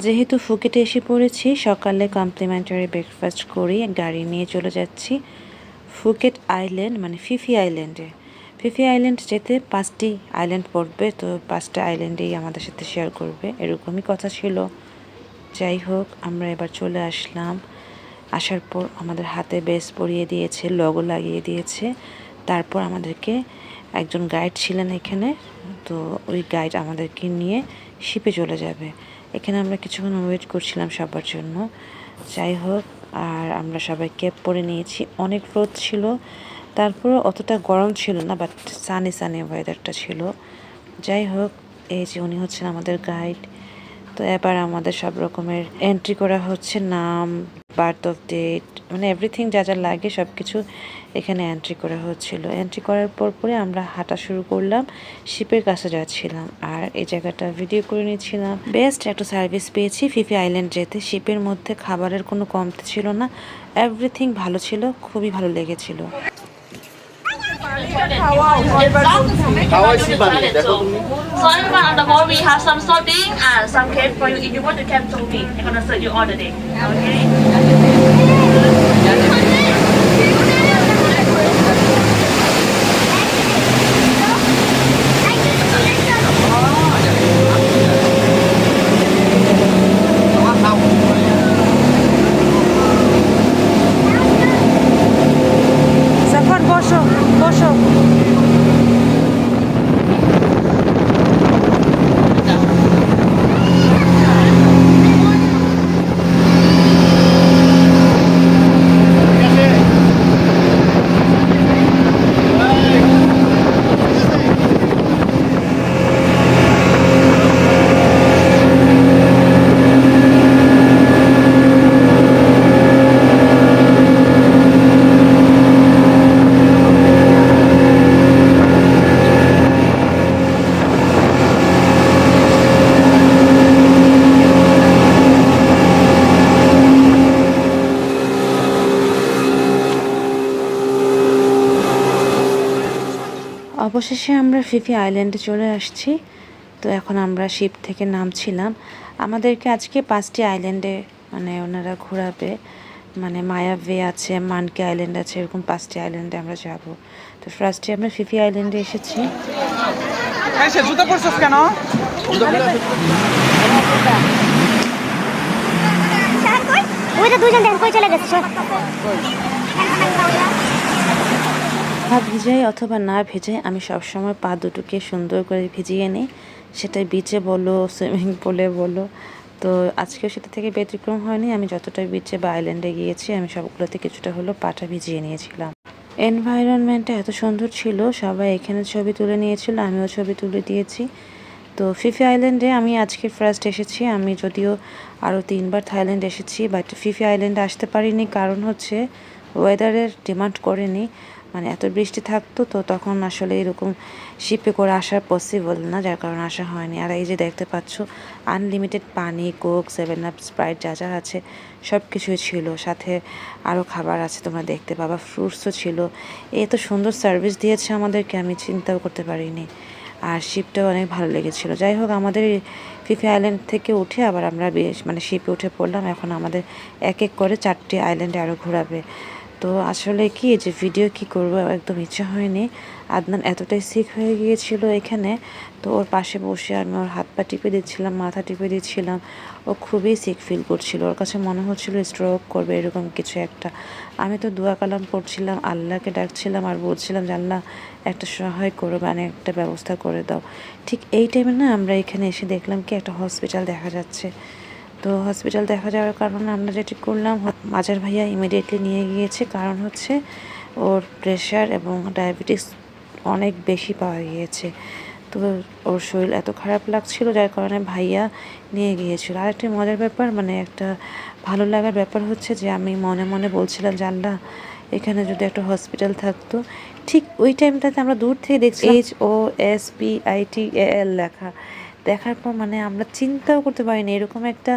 যেহেতু ফুকেটে এসে পড়েছি, সকালে কমপ্লিমেন্টারি ব্রেকফাস্ট করেই গাড়ি নিয়ে চলে যাচ্ছি ফুকেট আইল্যান্ড, মানে ফিফি আইল্যান্ডে। ফিফি আইল্যান্ড যেতে 5টি আইল্যান্ড পড়বে, তো 5টা আইল্যান্ডেই আমাদের সাথে শেয়ার করবে, এরকমই কথা ছিল। যাই হোক, আমরা এবার চলে আসলাম। আসার পর আমাদের হাতে বেস পরিয়ে দিয়েছে, লগো লাগিয়ে দিয়েছে। তারপর আমাদেরকে একজন গাইড ছিলেন এখানে, তো ওই গাইড আমাদেরকে নিয়ে শিপে চলে যাবে। এখানে আমরা কিছুক্ষণ ওয়েট করছিলাম সবার জন্য। যাই হোক, আর আমরা সবাই ক্যাপ পরে নিয়েছি। অনেক রোদ ছিল, তারপরে অতটা গরম ছিল না, বাট সানি সানি ওয়েদারটা ছিল। যাই হোক, এই যে উনি হচ্ছেন আমাদের গাইড। তো এবার আমাদের সব রকমের এন্ট্রি করা হচ্ছে, নাম, বার্থ অফ ডেট, মানে এভরিথিং যা যা লাগে সব কিছু এখানে এন্ট্রি করা হচ্ছিল। এন্ট্রি করার পরে আমরা হাঁটা শুরু করলাম, শিপের কাছে যাচ্ছিলাম আর এই জায়গাটা ভিডিও করে নিচ্ছিলাম। বেস্ট একটা সার্ভিস পেয়েছি ফিফি আইল্যান্ড যেতে। শিপের মধ্যে খাবারের কোনো কমতি ছিল না, এভরিথিং ভালো ছিল, খুবই ভালো লেগেছিল। Sorry, on the board we have some salting and some cake for you. If you want, you can tell me. I'm gonna serve you all the day. Okay. সাফর বসো বসো। অবশেষে আমরা ফিফি আইল্যান্ডে চলে আসছি। তো এখন আমরা শিপ থেকে নামছিলাম। আমাদেরকে আজকে 5টি আইল্যান্ডে মানে ওনারা ঘোরাবে, মানে মায়া বে আছে, মানকে আইল্যান্ড আছে, এরকম 5টি আইল্যান্ডে আমরা যাব। তো ফার্স্টে আমরা ফিফি আইল্যান্ডে এসেছি। জুতো পরছিস কেন? পা ভিজাই অথবা না ভেজাই, আমি সবসময় পা দুটোকে সুন্দর করে ভিজিয়ে নিই, সেটা বিচে বলো, সুইমিং পুলে বলো। তো আজকেও সেটা থেকে ব্যতিক্রম হয়নি। আমি যতটা বিচে বা আইল্যান্ডে গিয়েছি, আমি সবগুলোতে কিছুটা হলো পাটা ভিজিয়ে নিয়েছিলাম। এনভায়রনমেন্টটা এত সুন্দর ছিল, সবাই এখানে ছবি তুলে নিয়েছিল, আমিও ছবি তুলে দিয়েছি। তো ফিফি আইল্যান্ডে আমি আজকে ফার্স্ট এসেছি। আমি যদিও আরও 3বার থাইল্যান্ড এসেছি, বাট ফিফি আইল্যান্ডে আসতে পারিনি, কারণ হচ্ছে ওয়েদারের ডিমান্ড করেনি। মানে এত বৃষ্টি থাকতো, তো তখন আসলে এরকম শিপে করে আসা পসিবল না, যার কারণে আসা হয়নি। আর এই যে দেখতে পাচ্ছ, আনলিমিটেড পানি, কোক, 7 আপ, স্প্রাইট যা যা আছে সব কিছুই ছিল, সাথে আরও খাবার আছে, তোমরা দেখতে পাবা, ফ্রুটসও ছিল। এত সুন্দর সার্ভিস দিয়েছে আমাদেরকে, আমি চিন্তাও করতে পারিনি। আর শিপটাও অনেক ভালো লেগেছিল। যাই হোক, আমাদের ফিফি আইল্যান্ড থেকে উঠে আবার আমরা মানে শিপে উঠে পড়লাম। এখন আমাদের এক এক করে 4টি আইল্যান্ডে আরও ঘোরাবে। তো আসলে কি যে ভিডিও কি করব, একদম ইচ্ছা হয়নি। আদনান এতটাই সিক হয়ে গিয়েছিল এখানে, তো ওর পাশে বসে আমি ওর হাত পা টিপে দিচ্ছিলাম, মাথা টিপে দিচ্ছিলাম। ও খুবই সিক ফিল করছিল, ওর কাছে মনে হচ্ছিল স্ট্রোক করবে এরকম কিছু একটা। আমি তো দোয়া কালাম পড়ছিলাম, আল্লাহকে ডাকছিলাম আর বলছিলাম যে আল্লাহ একটা সহায় করো, মানে একটা ব্যবস্থা করে দাও। ঠিক এই টাইমে না আমরা এখানে এসে দেখলাম কি একটা হসপিটাল দেখা যাচ্ছে। তো হসপিটাল দেখা যাওয়ার কারণে আমরা যেটি করলাম, মাজার ভাইয়া ইমিডিয়েটলি নিয়ে গিয়েছে, কারণ হচ্ছে ওর প্রেশার এবং ডায়াবেটিস অনেক বেশি পাওয়া গিয়েছে। তো ওর শরীর এত খারাপ লাগছিল, যার কারণে ভাইয়া নিয়ে গিয়েছিল। আর একটি মজার ব্যাপার, মানে একটা ভালো লাগার ব্যাপার হচ্ছে যে আমি মনে মনে বলছিলাম যে আল্লাহ, এখানে যদি একটা হসপিটাল থাকতো। ঠিক ওই টাইমটাতে আমরা দূর থেকে দেখছি HOSPITAL লেখা। দেখার পর মানে আমরা চিন্তাও করতে পারিনি এরকম একটা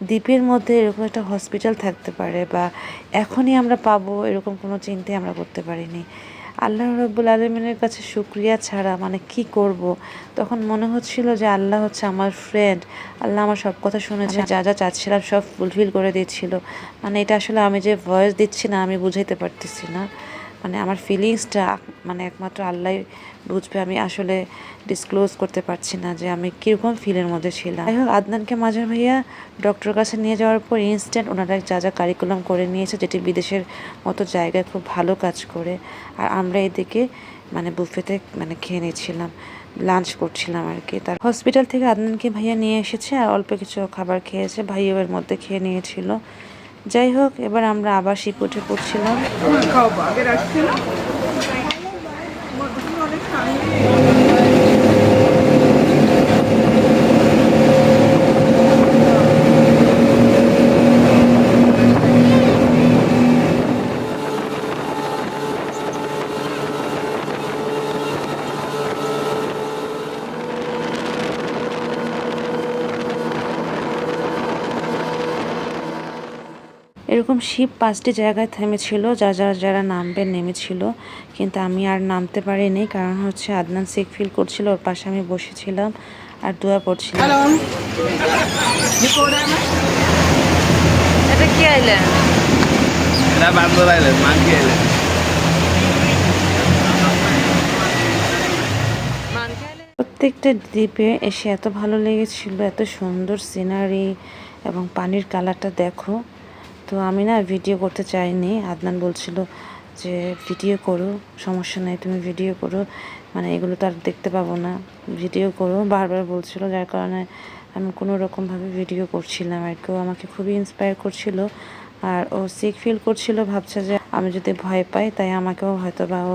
দ্বীপের মধ্যে এরকম একটা হসপিটাল থাকতে পারে, বা এখনই আমরা পাবো, এরকম কোনো চিন্তাই আমরা করতে পারিনি। আল্লাহ রাব্বুল আলামিনের কাছে শুকরিয়া ছাড়া মানে কি করব। তখন মনে হচ্ছিল যে আল্লাহ হচ্ছে আমার ফ্রেন্ড, আল্লাহ আমার সব কথা শুনেছে, যা যা চাচ্ছিলাম সব ফুলফিল করে দিচ্ছিল। মানে এটা আসলে আমি যে ভয়েস দিচ্ছি না, আমি বুঝাইতে পারতেছি না। মানে আমার ফিলিংসটা মানে একমাত্র আল্লাহই বুঝবে। আমি আসলে ডিসক্লোজ করতে পারছি না যে আমি কীরকম ফিলের মধ্যে ছিলাম। যাই হোক, আদনানকে মাজার ভাইয়া ডক্টরের কাছে নিয়ে যাওয়ার পর ইনস্ট্যান্ট ওনারা যা যা কারিকুলাম করে নিয়েছে, যেটি বিদেশের মতো জায়গায় খুব ভালো কাজ করে। আর আমরা এদিকে মানে বুফেতে মানে খেয়ে নিচ্ছিলাম, লাঞ্চ করছিলাম আর কি। তার হসপিটাল থেকে আদনানকে ভাইয়া নিয়ে এসেছে আর অল্প কিছু খাবার খেয়েছে, ভাইয়াও এর মধ্যে খেয়ে নিয়েছিল। যাই হোক, এবার আমরা আবার শিপ উঠে পড়ছিলাম। এরকম শিপ 5টি জায়গায় থেমেছিল, যারা নামবে নেমেছিল, কিন্তু আমি আর নামতে পারিনি। কারণ হচ্ছে আদনান সিক ফিল করছিল, ওর পাশে আমি বসেছিলাম আর দোয়া পড়ছিলাম। এটা কি আইল্যান্ড? এটা বান্দর আইল্যান্ড, মাঙ্কি আইল্যান্ড। প্রত্যেকটা দ্বীপে এসে এত ভালো লেগেছিল, এত সুন্দর সিনারি এবং পানির কালারটা দেখো। তো আমি না ভিডিও করতে চাইনি, আদনান বলছিল যে ভিডিও করো, সমস্যা নেই, তুমি ভিডিও করো, মানে এগুলো তো আর দেখতে পাবো না, ভিডিও করো বারবার বলছিল। যার কারণে আমি কোনো রকমভাবে ভিডিও করছিলাম আর কেউ আমাকে খুবই ইন্সপায়ার করছিল। আর ও সিক ফিল করছিল, ভাবছে যে আমি যদি ভয় পাই তাই আমাকেও হয়তো বা ও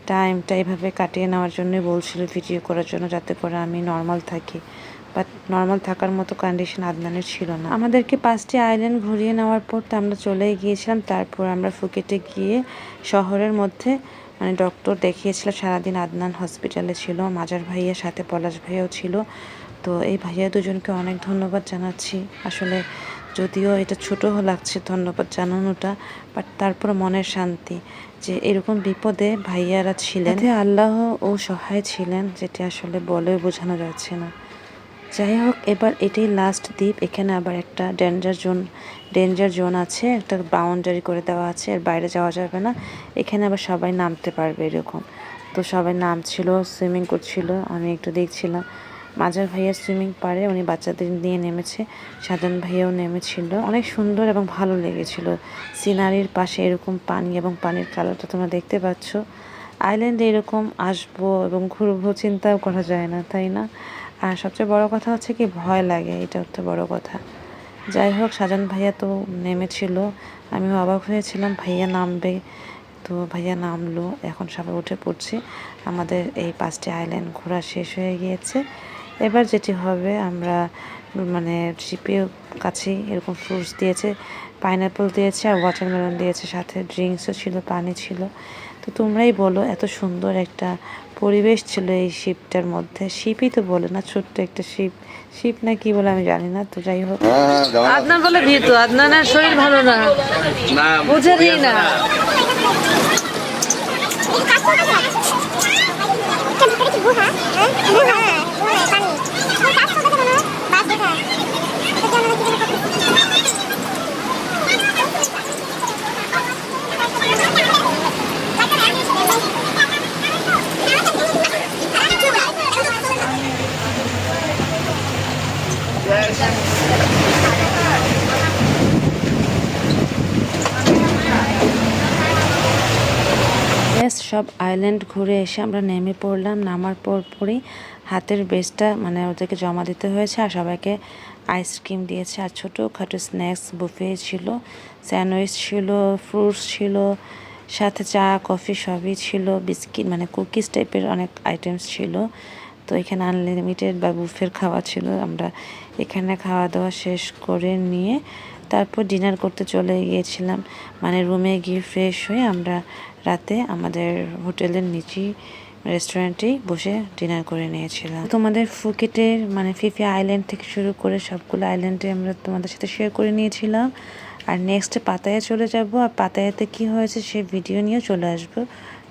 টাইমটা এইভাবে কাটিয়ে নেওয়ার জন্য বলছিল ভিডিও করার জন্য, যাতে করে আমি নর্মাল থাকি। বাট নর্মাল থাকার মতো কন্ডিশন আদনানের ছিল না। আমাদেরকে 5টি আইল্যান্ড ঘুরিয়ে নেওয়ার পর তো আমরা চলেই গিয়েছিলাম। তারপর আমরা ফুকেটে গিয়ে শহরের মধ্যে মানে ডক্টর দেখিয়েছিলাম। সারাদিন আদনান হসপিটালে ছিল, মাজার ভাইয়ের সাথে পলাশ ভাইয়াও ছিল। তো এই ভাইয়া দুজনকে অনেক ধন্যবাদ জানাচ্ছি। আসলে যদিও এটা ছোট লাগছে ধন্যবাদ জানানোটা, বাট তারপর মনের শান্তি যে এরকম বিপদে ভাইয়ারা ছিলেন, আল্লাহ ও সহায় ছিলেন, যেটা আসলে বলে বোঝানো যাচ্ছে না। যাই হোক, এবার এটাই লাস্ট দ্বীপ। এখানে আবার একটা ডেঞ্জার জোন আছে, একটা বাউন্ডারি করে দেওয়া আছে, এর বাইরে যাওয়া যাবে না। এখানে আবার সবাই নামতে পারবে এরকম। তো সবাই নামছিল, সুইমিং করছিল, আমি একটু দেখছিলাম। মাজার ভাইয়া সুইমিং পারে, উনি বাচ্চাদের নিয়ে নেমেছে, সাজান ভাইয়াও নেমেছিল। অনেক সুন্দর এবং ভালো লেগেছিল। সিনারির পাশে এরকম পানি এবং পানির কালারটা তোমরা দেখতে পাচ্ছ। আইল্যান্ডে এরকম আসবো এবং ঘুরবো চিন্তাও করা যায় না, তাই না? আর সবচেয়ে বড় কথা হচ্ছে কি, ভয় লাগে, এটা হচ্ছে বড় কথা। যাই হোক, সাজান ভাইয়া তো নেমেছিল, আমিও অবাক হয়েছিলাম ভাইয়া নামবে। তো ভাইয়া নামলো, এখন সবাই উঠে পড়ছে। আমাদের এই 5টি আইল্যান্ড ঘোরা শেষ হয়ে গিয়েছে। এবার যেটি হবে, আমরা মানে শিপের কাছেই এরকম ফ্রুটস দিয়েছে, পাইনঅ্যাপল দিয়েছে আর ওয়াটারমেলন দিয়েছে, সাথে ড্রিঙ্কসও ছিল, পানি ছিল। তো তোমরাই বলো, এত সুন্দর একটা পরিবেশ ছিল এই শিপটার মধ্যে। শিপই তো বলে না, ছোট্ট একটা শিপ না কি বলে আমি জানি না। তো যাই হোক, আদনান বলে ভীত, আদনানের শরীর ভালো না, বুঝে দিই না। সব আইল্যান্ড ঘুরে এসে আমরা নেমে পড়লাম। নামার পরই হাতের বেসটা মানে ওদেরকে জমা দিতে হয়েছে, আর সবাইকে আইসক্রিম দিয়েছে আর ছোটোখাটো স্ন্যাক্স বুফে ছিল, স্যান্ডউইচ ছিল, ফ্রুটস ছিল, সাথে চা কফি সবই ছিল, বিস্কিট মানে কুকিজ টাইপের অনেক আইটেমস ছিল। তো এখানে আনলিমিটেড বা বুফের খাওয়া ছিল। আমরা এখানে খাওয়া দাওয়া শেষ করে নিয়ে তারপর ডিনার করতে চলে গিয়েছিলাম, মানে রুমে গিয়ে ফ্রেশ হয়ে আমরা রাতে আমাদের হোটেলের নিচেই রেস্টুরেন্টেই বসে ডিনার করে নিয়েছিলাম। তোমাদের ফুকেটের মানে ফিফি আইল্যান্ড থেকে শুরু করে সবগুলো আইল্যান্ডে আমরা তোমাদের সাথে শেয়ার করে নিয়েছিলাম। আর নেক্সট পাতায়া চলে যাব, আর পাতায়াতে কি হয়েছে সে ভিডিও নিয়ে চলে আসবো।